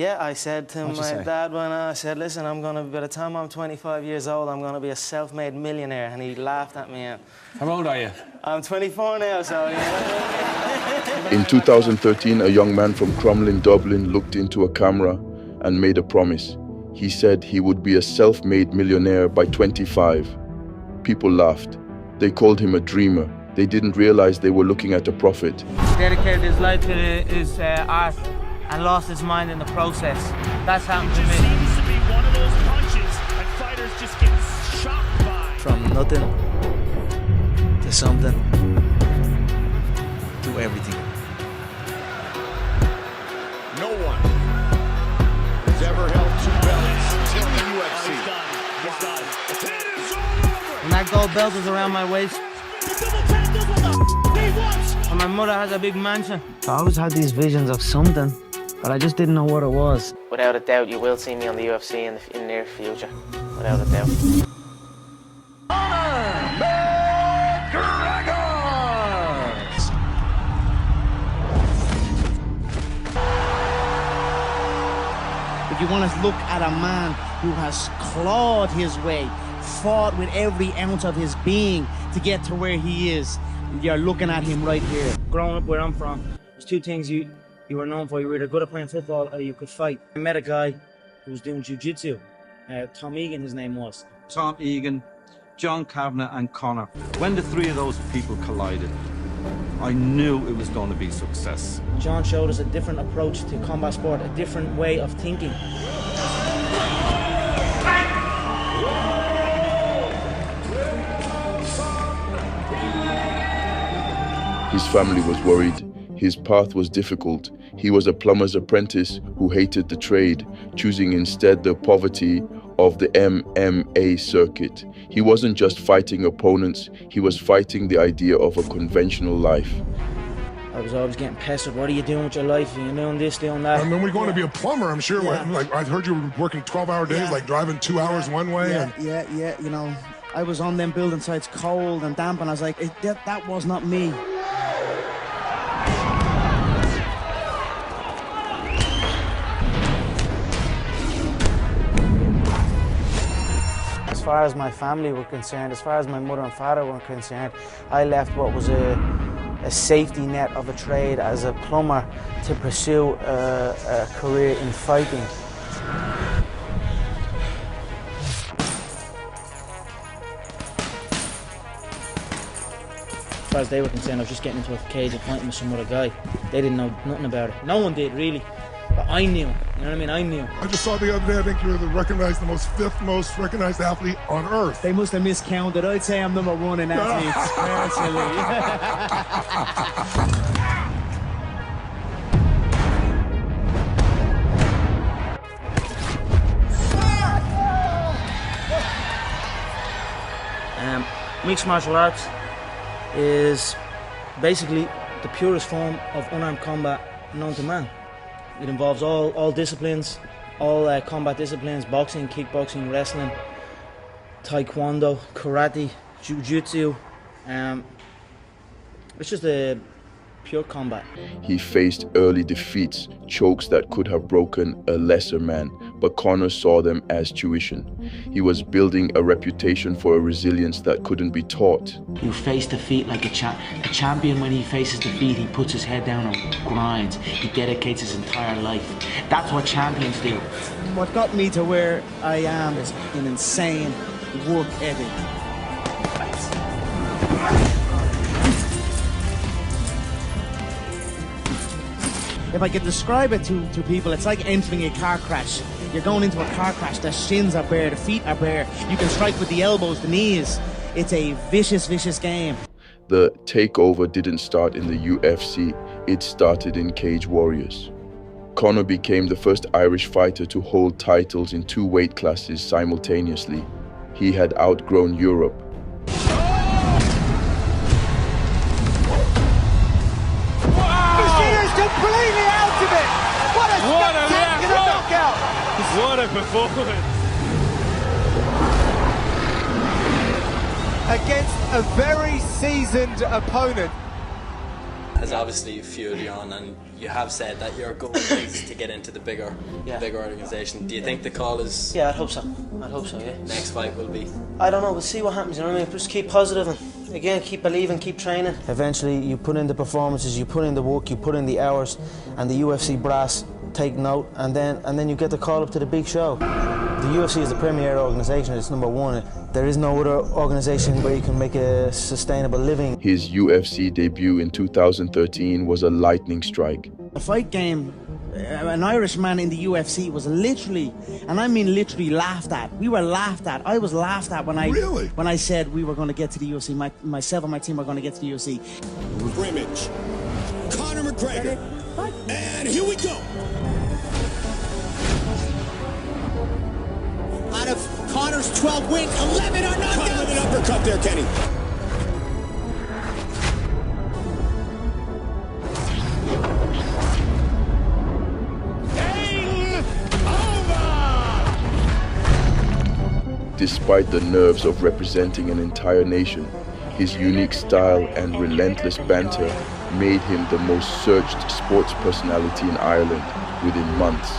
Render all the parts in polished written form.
Yeah, I said to What'd you my say? dad when I said, listen, by the time I'm 25 years old, I'm going to be a self-made millionaire. And he laughed at me. And How old are you? I'm 24 now, so... Yeah. In 2013, a young man from Crumlin, Dublin looked into a camera and made a promise. He said he would be a self-made millionaire by 25. People laughed. They called him a dreamer. They didn't realize they were looking at a prophet. Dedicated his life to his art and lost his mind in the process. That's happened to me. It seems to be one of those punches and fighters just get shocked by. From nothing to something to everything. No one has ever held two belts in the UFC. He's done. He's done. It is all over. When that gold belt is around my waist, The double tap does what the he wants. and my mother has a big mansion. I always had these visions of something, but I just didn't know what it was. Without a doubt, you will see me on the UFC in the near future. Without a doubt. If you want to look at a man who has clawed his way, fought with every ounce of his being to get to where he is, you're looking at him right here. Growing up where I'm from, there's two things you were known for. You were either good at playing football or you could fight. I met a guy who was doing jiu-jitsu. Tom Egan, his name was. Tom Egan, John Kavanagh and Conor. When the three of those people collided, I knew it was going to be success. John showed us a different approach to combat sport, a different way of thinking. His family was worried. His path was difficult. He was a plumber's apprentice who hated the trade, choosing instead the poverty of the MMA circuit. He wasn't just fighting opponents, he was fighting the idea of a conventional life. I was always getting pestered. What are you doing with your life? Are you doing this, doing that? And then we're going to be a plumber, I'm sure. Like I heard you were working 12-hour days, like driving 2 hours one way. Yeah, you know, I was on them building sites cold and damp, and I was like, that was not me. As far as my family were concerned, as far as my mother and father were concerned, I left what was a safety net of a trade as a plumber to pursue a career in fighting. As far as they were concerned, I was just getting into a cage and fighting with some other guy. They didn't know nothing about it. No one did, really. But I knew, you know what I mean? I knew. I just saw the other day, I think you're the fifth most recognized athlete on earth. They must have miscounted. I'd say I'm number one in athletes, personally. Mixed martial arts is basically the purest form of unarmed combat known to man. It involves all disciplines, all combat disciplines: boxing, kickboxing, wrestling, taekwondo, karate, jiu-jitsu. It's just a pure combat. He faced early defeats, chokes that could have broken a lesser man, but Conor saw them as tuition. He was building a reputation for a resilience that couldn't be taught. You face defeat like a champion. When he faces defeat, he puts his head down and grinds. He dedicates his entire life. That's what champions do. What got me to where I am is an insane work ethic. If I could describe it to people, it's like entering a car crash. You're going into a car crash, the shins are bare, the feet are bare. You can strike with the elbows, the knees. It's a vicious, vicious game. The Takeover didn't start in the UFC, it started in Cage Warriors. Conor became the first Irish fighter to hold titles in 2 weight classes simultaneously. He had outgrown Europe. Completely out of it! What a spectacular knockout! What a performance. Against a very seasoned opponent. has obviously fueled you on, and you have said that your goal is to get into the bigger organisation. Do you think the call is? Yeah, I'd hope so. Yeah. Next fight will be. I don't know. We'll see what happens. You know what I mean? Just keep positive and again keep believing, keep training. Eventually, you put in the performances, you put in the work, you put in the hours, and the UFC brass take note, and then you get the call up to the big show. The UFC is the premier organisation. It's number one. There is no other organisation where you can make a sustainable living. His UFC debut in 2013 was a lightning strike. The fight game, an Irishman in the UFC was literally, and I mean literally, laughed at. We were laughed at. I was laughed at when I said we were going to get to the UFC. Myself and my team were going to get to the UFC. Scrimmage. Conor McGregor. And here we go. Out of Conor's 12 wins, 11 are knocked out. With an uppercut there, Kenny. Game over! Despite the nerves of representing an entire nation, his unique style and relentless banter made him the most searched sports personality in Ireland within months.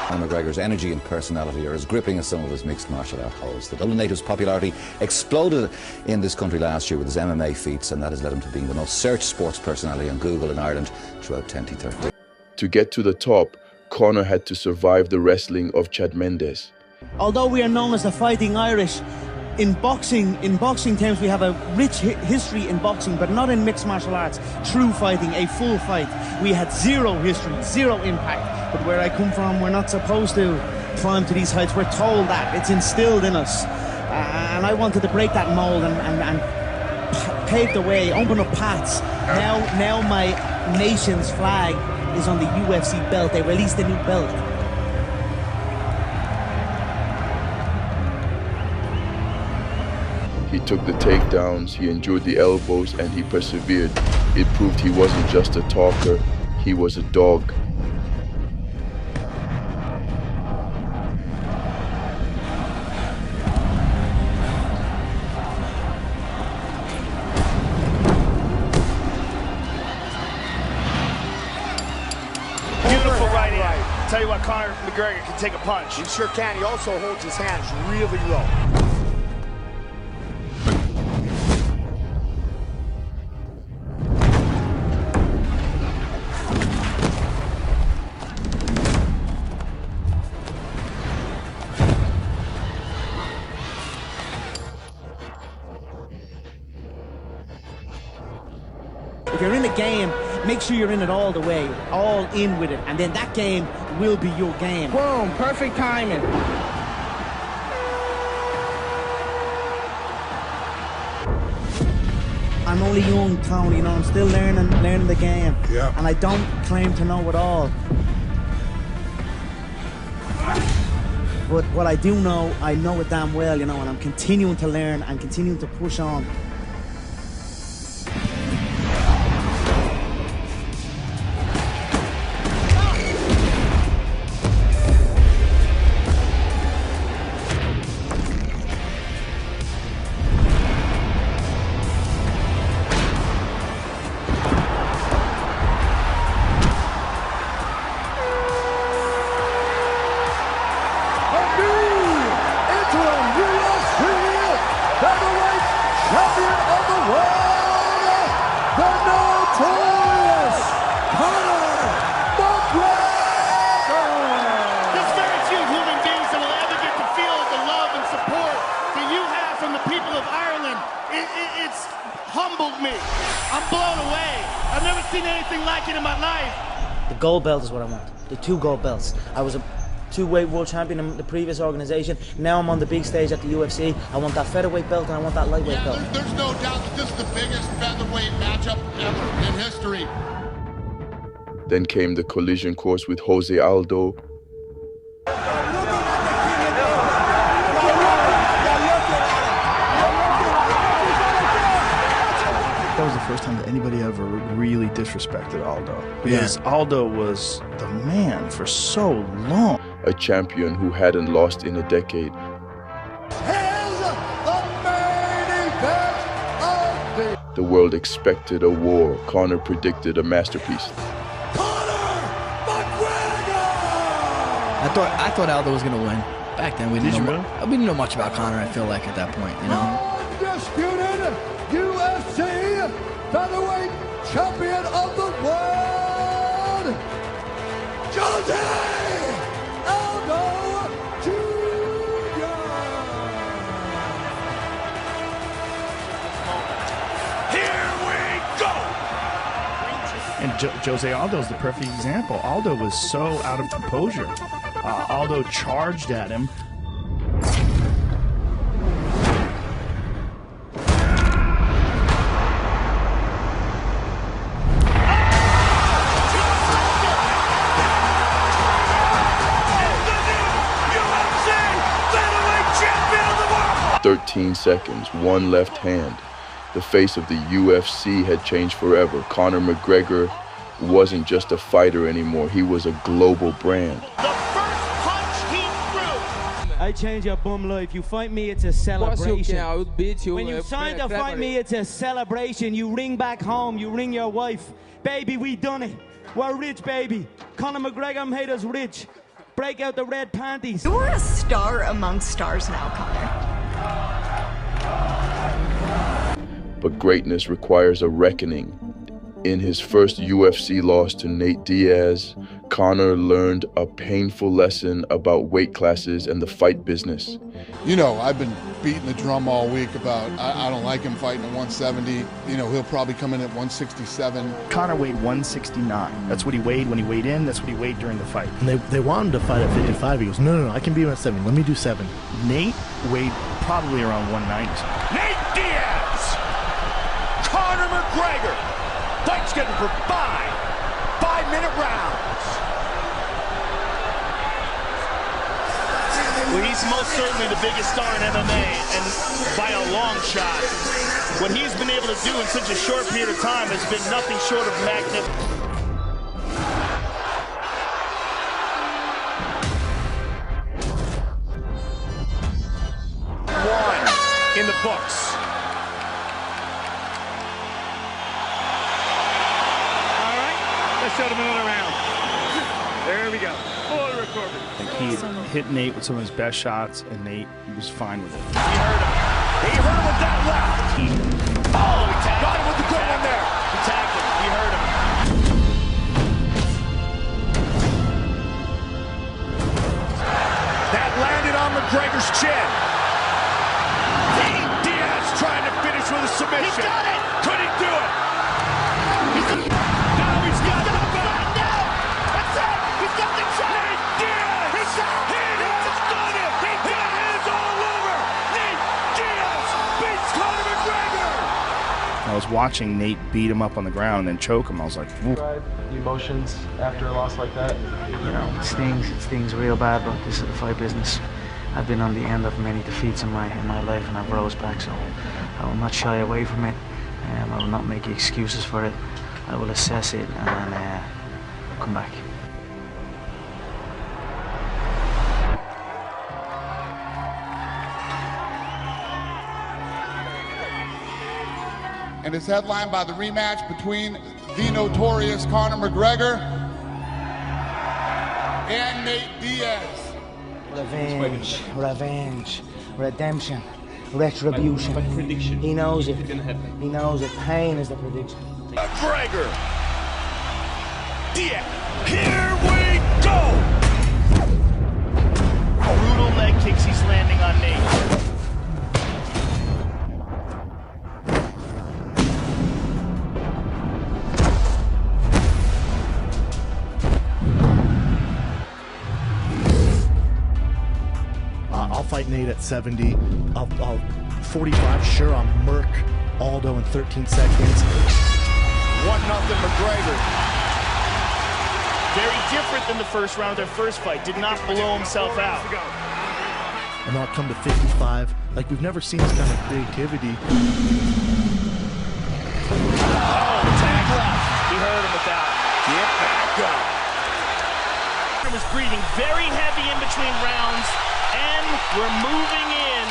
Conor McGregor's energy and personality are as gripping as some of his mixed martial art holds. The Dublin native's popularity exploded in this country last year with his MMA feats, and that has led him to being the most searched sports personality on Google in Ireland throughout 2013. To get to the top, Conor had to survive the wrestling of Chad Mendes. Although we are known as the Fighting Irish, in boxing terms, we have a rich history in boxing, but not in mixed martial arts. True fighting, a full fight. We had zero history, zero impact. But where I come from, we're not supposed to climb to these heights. We're told that. It's instilled in us. And I wanted to break that mold and pave the way, open up paths. Now my nation's flag is on the UFC belt. They released a new belt. He took the takedowns, he endured the elbows, and he persevered. It proved he wasn't just a talker, he was a dog. Beautiful right hand. Tell you what, Conor McGregor can take a punch. He sure can. He also holds his hands really low. If you're in the game, make sure you're in it all the way, all in with it, and then that game will be your game. Boom, perfect timing. I'm only young, Tony, you know, I'm still learning the game. Yeah. And I don't claim to know it all. But what I do know, I know it damn well, you know, and I'm continuing to learn and continuing to push on. Champion of the world, the Notorious Conor McGregor! There's very few human beings that will ever get to feel the love and support that you have from the people of Ireland. It's humbled me. I'm blown away. I've never seen anything like it in my life. The gold belt is what I want. The 2 gold belts. I was a 2-weight world champion in the previous organisation. Now I'm on the big stage at the UFC. I want that featherweight belt and I want that lightweight belt. There's no doubt that this is the biggest featherweight matchup ever in history. Then came the collision course with Jose Aldo. That was the first time that anybody ever really disrespected Aldo. Because Aldo was the man for so long. A champion who hadn't lost in a decade. Here's the main event of The The world expected a war. Conor predicted a masterpiece. I thought Aldo was going to win. Back then, we didn't know much about Conor, I feel like, at that point, you know? Undisputed UFC featherweight champion of the world, Jose Aldo Jr. Here we go! And Jose Aldo's the perfect example. Aldo was so out of composure. Aldo charged at him. Oh! 13 seconds, one left hand. The face of the UFC had changed forever. Conor McGregor wasn't just a fighter anymore. He was a global brand. I change your bum life. You fight me, it's a celebration. When you sign to fight me, it's a celebration. You ring back home, you ring your wife. Baby, we done it. We're rich, baby. Conor McGregor made us rich. Break out the red panties. You're a star amongst stars now, Conor. But greatness requires a reckoning. In his first UFC loss to Nate Diaz, Conor learned a painful lesson about weight classes and the fight business. You know, I've been beating the drum all week about I don't like him fighting at 170. You know, he'll probably come in at 167. Conor weighed 169. That's what he weighed when he weighed in. That's what he weighed during the fight. And they want him to fight at 55. He goes, no, I can beat him at 7. Let me do 7. Nate weighed probably around 190. Nate Diaz! Conor McGregor! Fight's getting for 5-minute rounds. Well, he's most certainly the biggest star in MMA, and by a long shot. What he's been able to do in such a short period of time has been nothing short of magnificent. One in the books. Let's show them another round. There we go. Full recovery. He hit Nate with some of his best shots, and Nate was fine with it. He heard him. He heard him with that left. He tagged got him with the good one there. He tagged him. He heard him. That landed on McGregor's chin. Diaz trying to finish with a submission. He got it. Could he do it? I was watching Nate beat him up on the ground and then choke him. I was like, whoop. Emotions after a loss like that? You know, it stings real bad, but this is the fight business. I've been on the end of many defeats in my life, and I've rose back, so I will not shy away from it. I will not make excuses for it. I will assess it and come back. And it's headlined by the rematch between the Notorious Conor McGregor and Nate Diaz. Revenge, redemption, retribution. Prediction. He knows it. He knows it. Pain is the prediction. McGregor. Diaz. Here we go. Brutal leg kicks he's landing on Nate. I'll fight Nate at 70. I'll 45. Sure, I'll murk Aldo in 13 seconds. 1-0 McGregor. Very different than the first round, their first fight. Did not blow himself out. And I'll come to 55. Like, we've never seen this kind of creativity. Oh, tag left. He heard him with that. Get back up. He was breathing very heavy in between rounds, and we're moving in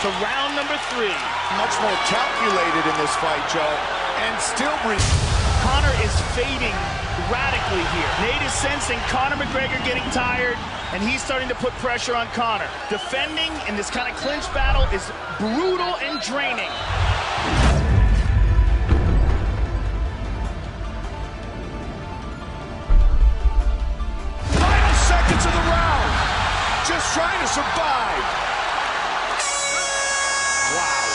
to round number 3. Much more calculated in this fight, Joe, and still Conor is fading radically here. Nate is sensing Conor McGregor getting tired, and he's starting to put pressure on Conor. Defending in this kind of clinch battle is brutal and draining. Final seconds of the round. Just trying to survive. Wow.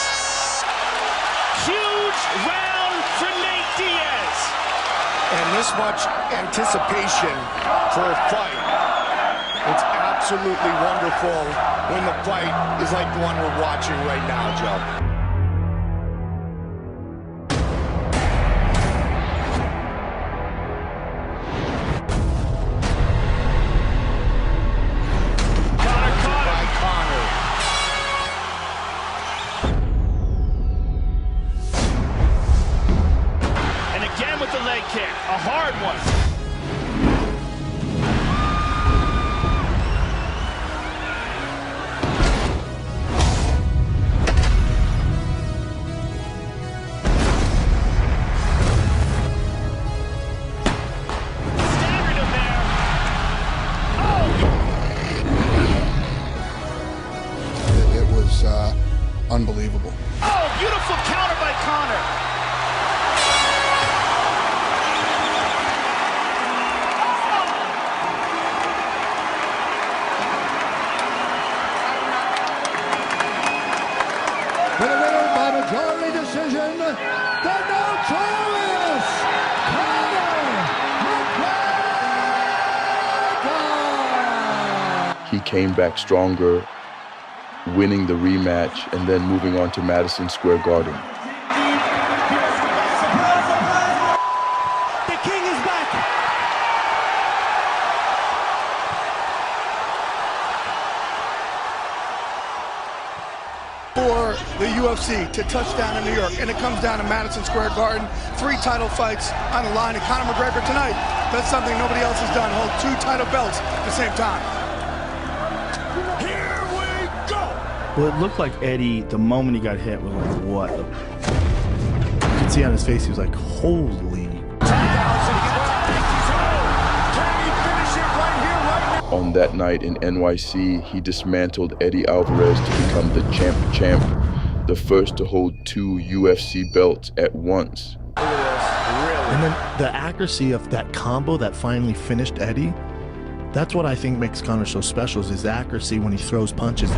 Huge round for Nate Diaz. And this much anticipation for a fight. It's absolutely wonderful when the fight is like the one we're watching right now, Joe. With the leg kick, a hard one. Staggered him there. Oh! It was unbelievable. Oh, beautiful counter by Conor. For the winner by majority decision, the Notorious Conor McGregor! He came back stronger, winning the rematch and then moving on to Madison Square Garden. The king is back! For the UFC to touch down in New York, and it comes down to Madison Square Garden. 3 title fights on the line, and Conor McGregor tonight, that's something nobody else has done, hold 2 title belts at the same time. Here we go! Well, it looked like Eddie, the moment he got hit, was like, what? You could see on his face, he was like, holy. On that night in NYC, he dismantled Eddie Alvarez to become the champ, the first to hold 2 UFC belts at once. And then the accuracy of that combo that finally finished Eddie, that's what I think makes Conor so special, is his accuracy when he throws punches.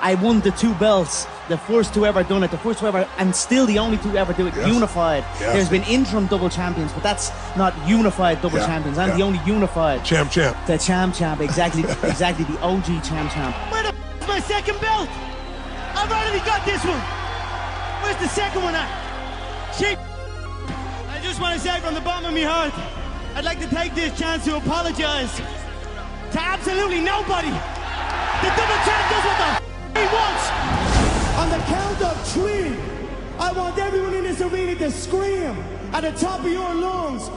I won the 2 belts, the first to ever done it, the first to ever, and still the only 2 ever do it, unified. Yes. There's been interim double champions, but that's not unified double champions. I'm the only unified. Champ. The champ, exactly, exactly, the OG champ. Where the f*** is my second belt? I've already got this one. Where's the second one at? Shit. I just want to say from the bottom of my heart, I'd like to take this chance to apologize to absolutely nobody. The double champ does what the f*** he wants. On the count of 3, I want everyone in this arena to scream at the top of your lungs,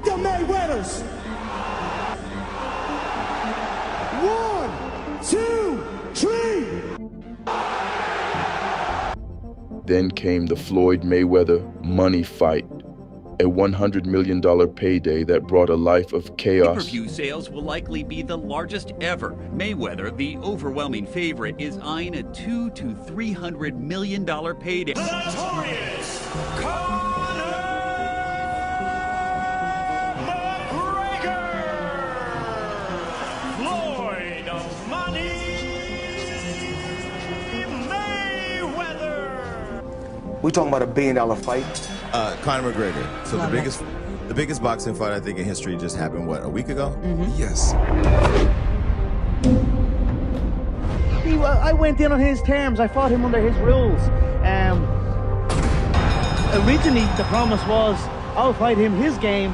the Mayweathers. 1, 2, 3. Then came the Floyd Mayweather money fight, a $100 million payday that brought a life of chaos. Pay-per-view sales will likely be the largest ever. Mayweather, the overwhelming favorite, is eyeing a $200 to $300 million payday. Notorious Conor McGregor! Floyd Money Mayweather! We're talking about a $1 billion fight. Conor McGregor. So the biggest boxing fight I think in history just happened, what, a week ago? Yes. I went in on his terms. I fought him under his rules. Originally, the promise was, I'll fight him his game,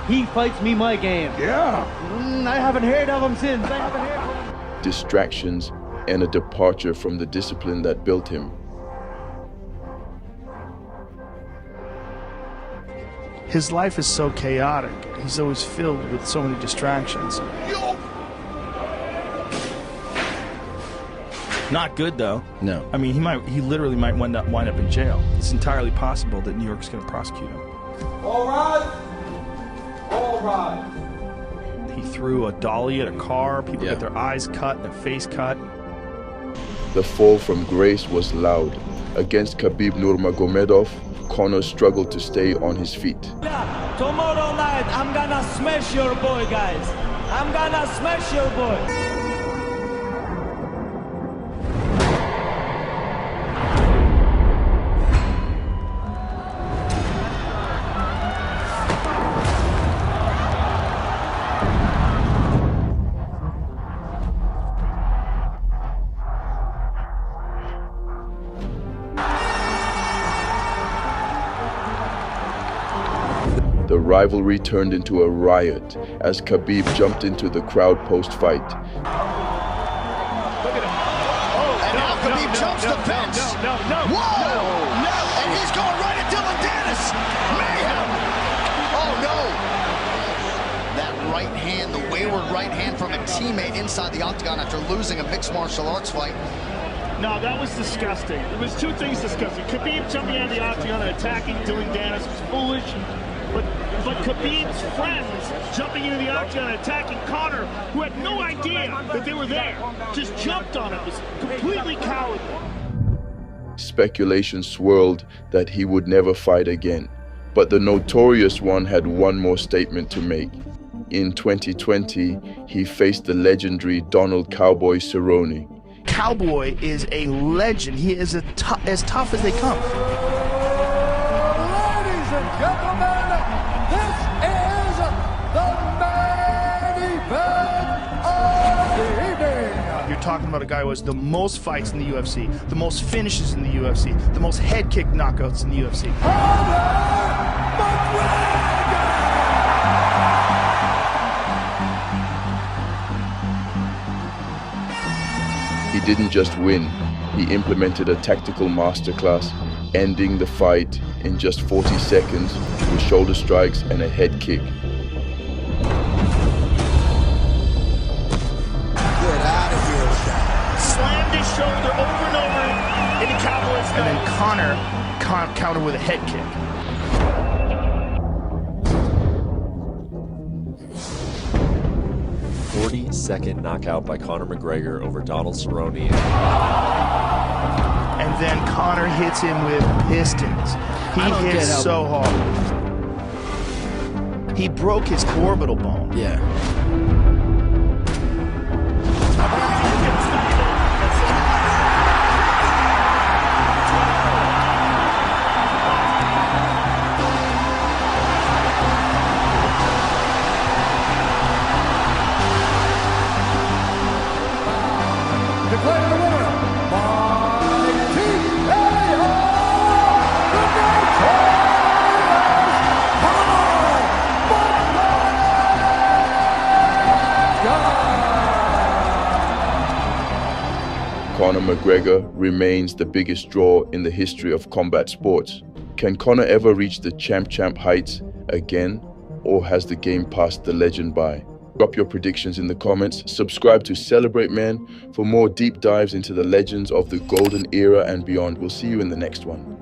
He fights me my game. Yeah. I haven't heard of him since. I haven't heard of him. Distractions, and a departure from the discipline that built him. His life is so chaotic. He's always filled with so many distractions. Not good though. No. I mean, he literally might wind up in jail. It's entirely possible that New York's going to prosecute him. All right. All right. He threw a dolly at a car. People get their eyes cut, their face cut. The fall from grace was loud. Against Khabib Nurmagomedov, Conor struggled to stay on his feet. Yeah, tomorrow night I'm gonna smash your boy, guys. I'm gonna smash your boy. The rivalry turned into a riot as Khabib jumped into the crowd post-fight. And now Khabib jumps the fence. Whoa! And he's going right at Dylan Dennis. Mayhem! Oh, no! That right hand, the wayward right hand from a teammate inside the octagon after losing a mixed martial arts fight. No, that was disgusting. There was two things disgusting. Khabib jumping out of the octagon and attacking Dylan Dennis was foolish. But Khabib's friends jumping into the octagon and attacking Conor, who had no idea that they were there, just jumped on it. It was completely cowardly. Speculation swirled that he would never fight again. But the Notorious one had one more statement to make. In 2020, he faced the legendary Donald Cowboy Cerrone. Cowboy is a legend. He is as tough as they come. Ladies and gentlemen, this is the main event of the evening. You're talking about a guy who has the most fights in the UFC, the most finishes in the UFC, the most head kick knockouts in the UFC. He didn't just win, he implemented a tactical masterclass, ending the fight in just 40 seconds with shoulder strikes and a head kick. Get out of here with that. Slammed his shoulder over and over in the Cowboy's And then Conor countered with a head kick. Second knockout by Conor McGregor over Donald Cerrone. And then Conor hits him with pistons. He hits so hard. He broke his orbital bone. Yeah. Declaring the winner by TKO, Conor McGregor remains the biggest draw in the history of combat sports. Can Conor ever reach the champ heights again, or has the game passed the legend by? Drop your predictions in the comments. Subscribe to Celebrate Man for more deep dives into the legends of the golden era and beyond. We'll see you in the next one.